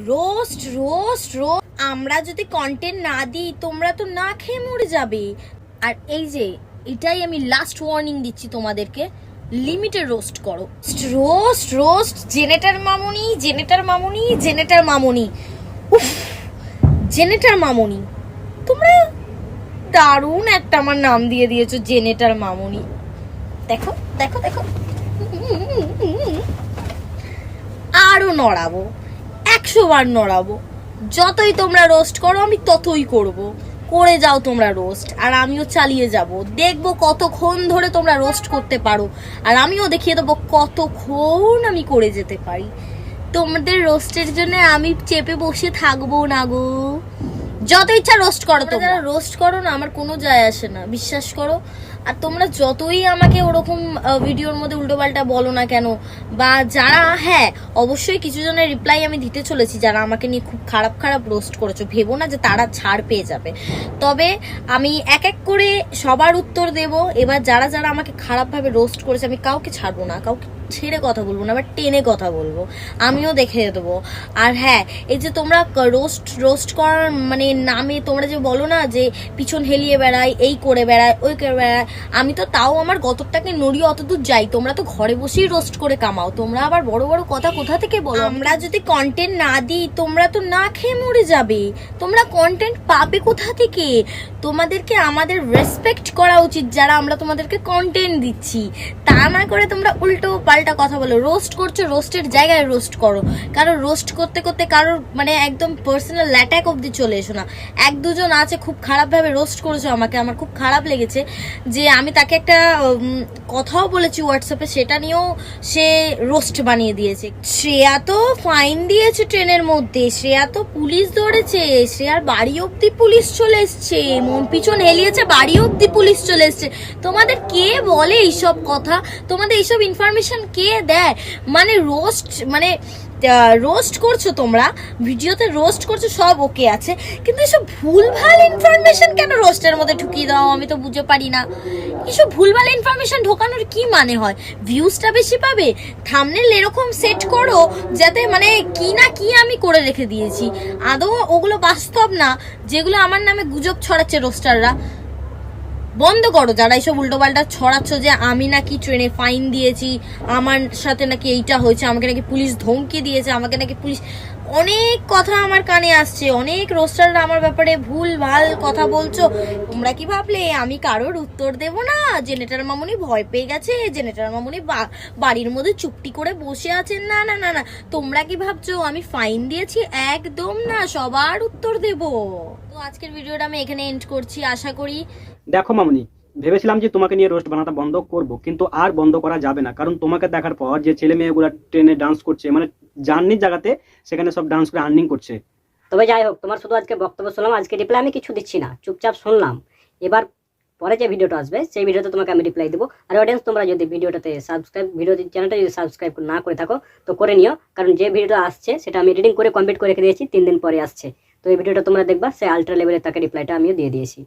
Roast roast roast. আমরা যদি content না দিই তোমরা তো না খেয়ে মরে যাবে। আর এই যে এটাই আমি লাস্ট ওয়ার্নিং দিচ্ছি তোমাদেরকে, লিমিটে রোস্ট করো। রোস্ট রোস্ট জেনেটার মামুনি, জেনেটার মামুনি, জেনেটার মামুনি, উফ জেনেটার মামুনি, তোমরা দারুণ একটা আমার নাম দিয়ে দিয়েছো, জেনেটার মামুনি। দেখো দেখো দেখো, আরো নড়াবো, 100 বার নড়াবো। যতই তোমরা রোস্ট করো আমি ততই করব। করে যাও তোমরা রোস্ট, আর আমিও চালিয়ে যাব। দেখবো কতক্ষণ ধরে তোমরা রোস্ট করতে পারো, আর আমিও দেখিয়ে দেবো কতক্ষণ আমি করে যেতে পারি। তোমাদের রোস্টের জন্য আমি চেপে বসে থাকবো না গো। যত ইচ্ছা রোস্ট করো, তোমরা রোস্ট করো না, আমার কোনো যায় আসে না, বিশ্বাস করো। আর তোমরা যতই আমাকে ওরকম ভিডিওর মধ্যে উল্টোপাল্টা বলো না কেন, বা যারা, হ্যাঁ অবশ্যই কিছু জনের রিপ্লাই আমি দিতে চলেছি যারা আমাকে নিয়ে খুব খারাপ খারাপ রোস্ট করেছো, ভেবো না যে তারা ছাড় পেয়ে যাবে। তবে আমি এক এক করে সবার উত্তর দেব। এবার যারা যারা আমাকে খারাপভাবে রোস্ট করেছে আমি কাউকে ছাড়বো না, কাউকে ছেড়ে কথা বলবো না, আবার টেনে কথা বলবো, আমিও দেখে দেবো। আর হ্যাঁ, এই যে তোমরা রোস্ট করার মানে নামে তোমরা যে বলো না যে পিছন হেলিয়ে বেড়ায়, এই করে বেড়ায়, ওই করে বেড়ায়, আমি তো তাও আমার গতরটাকে নড়িয়ে অতদূর যাই। তোমরা তো ঘরে বসেই রোস্ট করে কামাও, তোমরা আবার বড় বড় কথা কোথা থেকে বলো? আমরা যদি কন্টেন্ট না দিই তোমরা তো না খেয়ে মরে যাবে। তোমরা কন্টেন্ট পাবে কোথা থেকে? তোমাদেরকে আমাদের রেসপেক্ট করা উচিত যারা আমরা তোমাদেরকে কন্টেন্ট দিচ্ছি, তা না করে তোমরা উল্টো পাল্টা কথা বলো। রোস্ট করছো, রোস্টের জায়গায় রোস্ট করো। কারো রোস্ট করতে করতে কারোর মানে একদম পার্সোনাল অ্যাটাক অব্দি চলে এসো না। এক দুজন আছে খুব খারাপভাবে রোস্ট করেছো আমাকে, আমার খুব খারাপ লেগেছে যে আমি তাকে একটা কথাও বলেছি হোয়াটসঅ্যাপে, সেটা নিয়েও সে রোস্ট বানিয়ে দিয়েছে। শ্রেয়া তো ফাইন দিয়েছে ট্রেনের মধ্যে, শ্রেয়া তো পুলিশ ধরেছে, শ্রেয়ার বাড়ি অব্দি পুলিশ চলে এসছে, মন পিছন হেলিয়েছে, বাড়ি অব্দি পুলিশ চলে এসছে। তোমাদের কে বলে এইসব কথা? তোমাদের এইসব ইনফরমেশন কে দেয়? মানে রোস্ট করছো তোমরা, ভিডিওতে রোস্ট করছো, সব ওকে আছে, কিন্তু এসব ভুলভাল ইনফরমেশন কেন রোস্টের মধ্যে ঢুকিয়ে দাও? আমি তো বুঝে পারি না এসব ভুলভাল ইনফরমেশন ঢোকানোর কি মানে হয়? ভিউজটা বেশি পাবে? থাম্বনেল এরকম সেট করো যাতে মানে কি না কি আমি করে রেখে দিয়েছি, আদৌ ওগুলো বাস্তব না, যেগুলো আমার নামে গুজব ছড়াচ্ছে রোস্টাররা। বন্ধ করো যারা এইসব উল্টোপাল্টা ছড়াচ্ছ যে আমি নাকি ট্রেনে ফাইন দিয়েছি, আমার সাথে নাকি এইটা হয়েছে, আমাকে নাকি পুলিশ ধমকি দিয়েছে, আমাকে নাকি পুলিশ, অনেক কথা আমার কানে আসছে। অনেক রোস্টাররা আমার ব্যাপারে ভুল ভাল কথা বলছো। তোমরা কি ভাবলে আমি কারোর উত্তর দেব না? জেনেটার মামুনি ভয় পেয়ে গেছে, জেনেটার মামুনি বাড়ির মধ্যে চুপটি করে বসে আছেন? না না না না, তোমরা কি ভাবছো আমি ফাইন দিয়েছি? একদম না, সবার উত্তর দেব। তো আজকের ভিডিওটা আমি এখানে এন্ড করছি। আশা করি, দেখো মামুনি, ভেবেছিলাম যে তোমাকে নিয়ে রোস্ট বানাটা বন্ধ করব, কিন্তু আর বন্ধ করা যাবে না। কারণ তোমাকে দেখার পর যে ছেলে মেয়েগুলা ট্রেনে ডান্স করছে, মানে জার্নির জায়গাতে সেখানে সব ডান্স করে আর্নিং করছে। তবে যাই হোক, তোমার শুধু আজকে বক্তব্য শুনলাম, আজকে রিপ্লাই আমি কিছু দিচ্ছি না, চুপচাপ শুনলাম। এবার পরে যে ভিডিওটা আসবে সেই ভিডিওতে তোমাকে আমি রিপ্লাই দেবো। আর অডিয়েন্স, তোমরা যদি ভিডিওটাতে চ্যানেলটা যদি সাবস্ক্রাইব না করে থাকো তো করে নিও, কারণ যে ভিডিওটা আসছে সেটা আমি এডিটিং করে কমপ্লিট করে রেখে দিয়েছি, 3 দিন পরে আসছে। তো এই ভিডিওটা তোমরা দেখবা, সেই আলট্রা লেভেলের তাকে রিপ্লাইটা আমিও দিয়ে দিয়েছি।